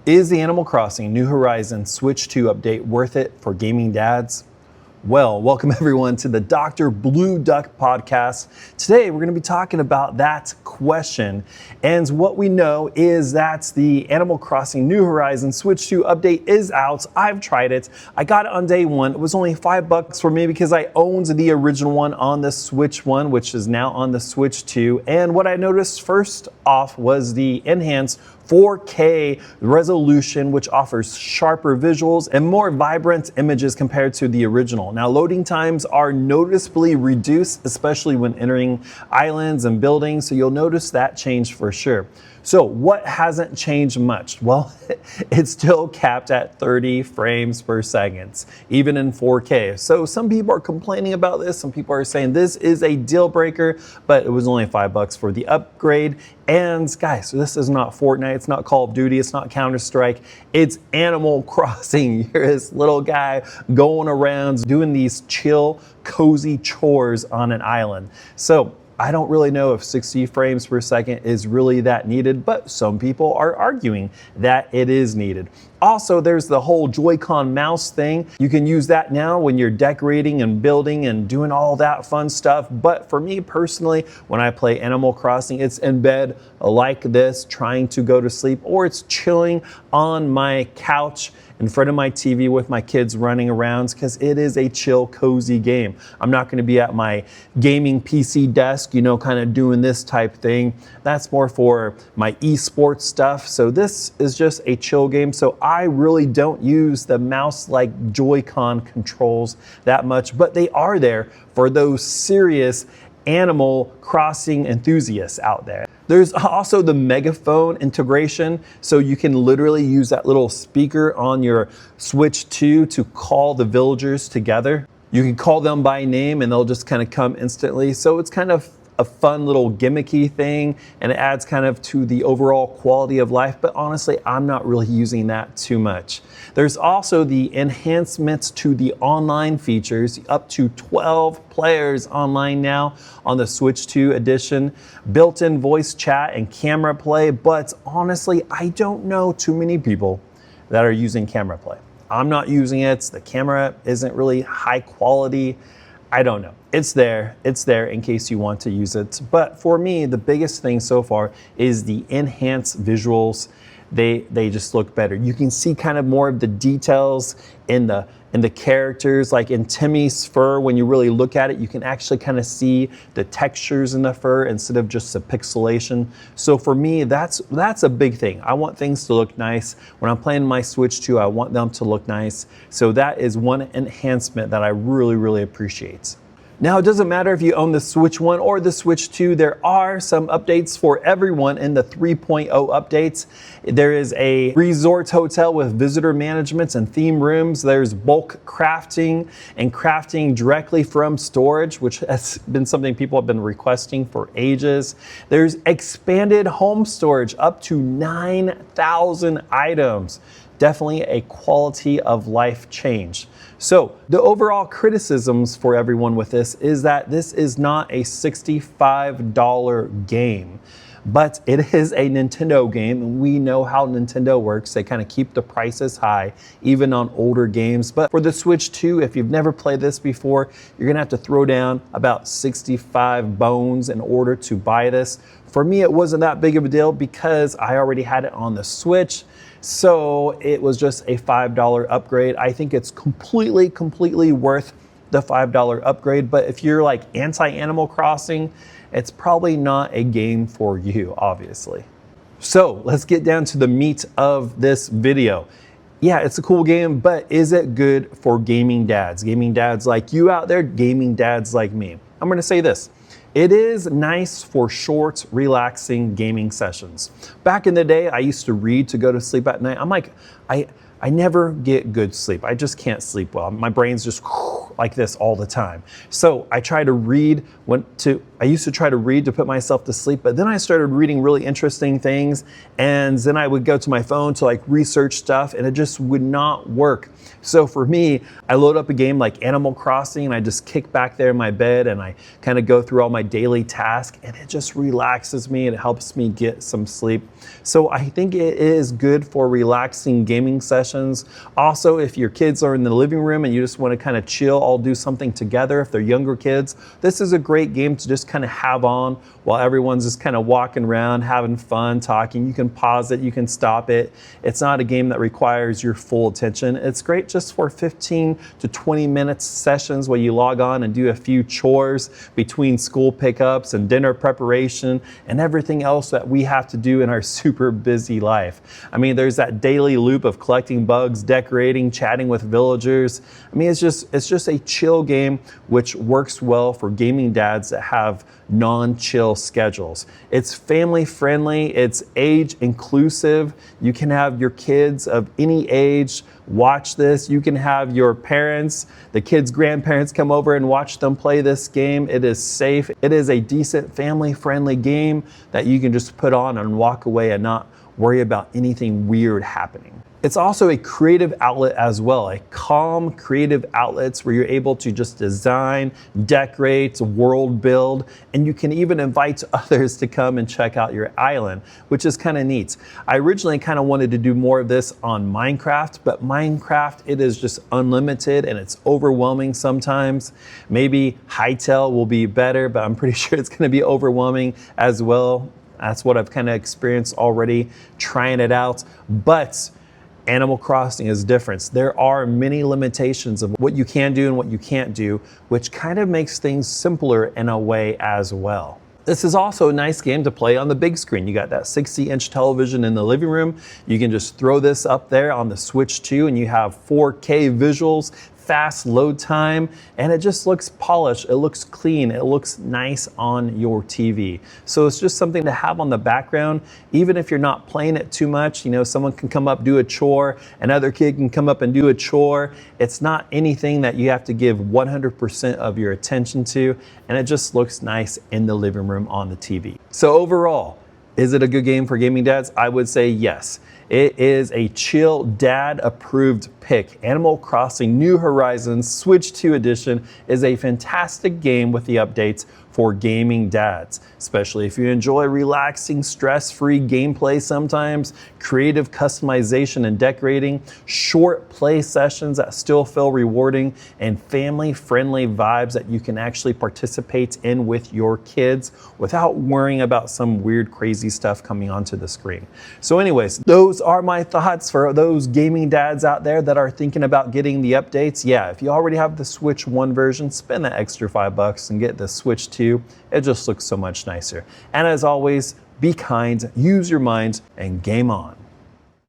Is the Animal Crossing New Horizons Switch 2 update worth it for gaming dads? Well, welcome everyone to the Dr. Blue Duck podcast. Today we're going to be talking about that question. And what we know is that the Animal Crossing New Horizons Switch 2 update is out. I've tried it. I got it on day one. It was only $5 for me because I owned the original one on the Switch 1, which is now on the Switch 2. And what I noticed first off was the enhanced 4K resolution, which offers sharper visuals and more vibrant images compared to the original. Now, loading times are noticeably reduced, especially when entering islands and buildings, so you'll notice that change for sure. So what hasn't changed much? Well, it's still capped at 30 frames per second, even in 4K. So some people are complaining about this. Some people are saying this is a deal breaker, but it was only $5 for the upgrade. And guys, this is not Fortnite, it's not Call of Duty, it's not Counter-Strike, it's Animal Crossing. You're this little guy going around doing these chill, cozy chores on an island. So I don't really know if 60 frames per second is really that needed, but some people are arguing that it is needed. Also, there's the whole Joy-Con mouse thing. You can use that now when you're decorating and building and doing all that fun stuff. But for me personally, when I play Animal Crossing, it's in bed like this, trying to go to sleep, or it's chilling on my couch in front of my TV with my kids running around, because it is a chill, cozy game. I'm not gonna be at my gaming PC desk, kind of doing this type thing. That's more for my esports stuff. So this is just a chill game. So I really don't use the mouse-like Joy-Con controls that much, but they are there for those serious Animal Crossing enthusiasts out there. There's also the megaphone integration, so you can literally use that little speaker on your Switch 2 to call the villagers together. You can call them by name and they'll just kind of come instantly. So it's kind of a fun little gimmicky thing, and it adds kind of to the overall quality of life, but honestly, I'm not really using that too much. There's also the enhancements to the online features, up to 12 players online now on the Switch 2 edition, built-in voice chat and camera play, but honestly, I don't know too many people that are using camera play. I'm not using it. The camera isn't really high quality. I don't know. It's there in case you want to use it. But for me, the biggest thing so far is the enhanced visuals. They just look better. You can see kind of more of the details in the characters, like in Timmy's fur. When you really look at it, you can actually kind of see the textures in the fur instead of just the pixelation. So for me, that's a big thing. I want things to look nice. When I'm playing my Switch 2, I want them to look nice. So that is one enhancement that I really, really appreciate. Now, it doesn't matter if you own the Switch 1 or the Switch 2, there are some updates for everyone in the 3.0 updates. There is a resort hotel with visitor management and theme rooms. There's bulk crafting and crafting directly from storage, which has been something people have been requesting for ages. There's expanded home storage up to 9,000 items. Definitely a quality of life change. So the overall criticisms for everyone with this is that this is not a $65 game, but it is a Nintendo game, and we know how Nintendo works. They kind of keep the prices high, even on older games. But for the Switch 2, if you've never played this before, you're gonna have to throw down about 65 bones in order to buy this. For me, it wasn't that big of a deal because I already had it on the Switch. So it was just a $5 upgrade. I think it's completely worth the $5 upgrade. But if you're like anti-Animal Crossing, it's probably not a game for you, obviously. So let's get down to the meat of this video. Yeah, it's a cool game, but is it good for gaming dads? Gaming dads like you out there, gaming dads like me. I'm gonna say this. It is nice for short, relaxing gaming sessions. Back in the day, I used to read to go to sleep at night. I'm like, I never get good sleep. I just can't sleep well. My brain's just like this all the time. So I try to read I used to try to read to put myself to sleep, but then I started reading really interesting things, and then I would go to my phone to like research stuff, and it just would not work. So for me, I load up a game like Animal Crossing, and I just kick back there in my bed, and I kind of go through all my daily tasks, and it just relaxes me, and it helps me get some sleep. So I think it is good for relaxing gaming sessions. Also, if your kids are in the living room and you just want to kind of chill, all do something together. If they're younger kids, this is a great game to just kind of have on while everyone's just kind of walking around, having fun, talking. You can pause it, you can stop it. It's not a game that requires your full attention. It's great just for 15 to 20 minutes sessions where you log on and do a few chores between school pickups and dinner preparation and everything else that we have to do in our super busy life. I mean, there's that daily loop of collecting bugs, decorating, chatting with villagers. I mean, it's just a chill game which works well for gaming dads that have non-chill schedules. It's family friendly, it's age inclusive. You can have your kids of any age watch this. You can have your parents, the kids' grandparents come over and watch them play this game. It is safe. It is a decent family friendly game that you can just put on and walk away and not worry about anything weird happening. It's also a creative outlet as well, a calm creative outlets where you're able to just design, decorate, world build, and you can even invite others to come and check out your island, which is kind of neat. I originally kind of wanted to do more of this on Minecraft, but Minecraft, it is just unlimited and it's overwhelming sometimes. Maybe Hytale will be better, but I'm pretty sure it's going to be overwhelming as well. That's what I've kind of experienced already trying it out. But Animal Crossing is different. There are many limitations of what you can do and what you can't do, which kind of makes things simpler in a way as well. This is also a nice game to play on the big screen. You got that 60-inch television in the living room. You can just throw this up there on the Switch 2 and you have 4K visuals, fast load time, and it just looks polished, it looks clean, it looks nice on your TV. So it's just something to have on the background, even if you're not playing it too much. You know, someone can come up, do a chore, another kid can come up and do a chore. It's not anything that you have to give 100% of your attention to, and it just looks nice in the living room on the TV. So overall, is it a good game for gaming dads? I would say yes. It is a chill dad approved pick. Animal Crossing New Horizons Switch 2 Edition is a fantastic game with the updates for gaming dads, especially if you enjoy relaxing, stress-free gameplay sometimes, creative customization and decorating, short play sessions that still feel rewarding, and family-friendly vibes that you can actually participate in with your kids without worrying about some weird, crazy stuff coming onto the screen. So anyways, those are my thoughts for those gaming dads out there that are thinking about getting the updates. Yeah, if you already have the Switch 1 version, spend that extra $5 and get the Switch 2. It just looks so much nicer. And as always, be kind, use your mind, and game on.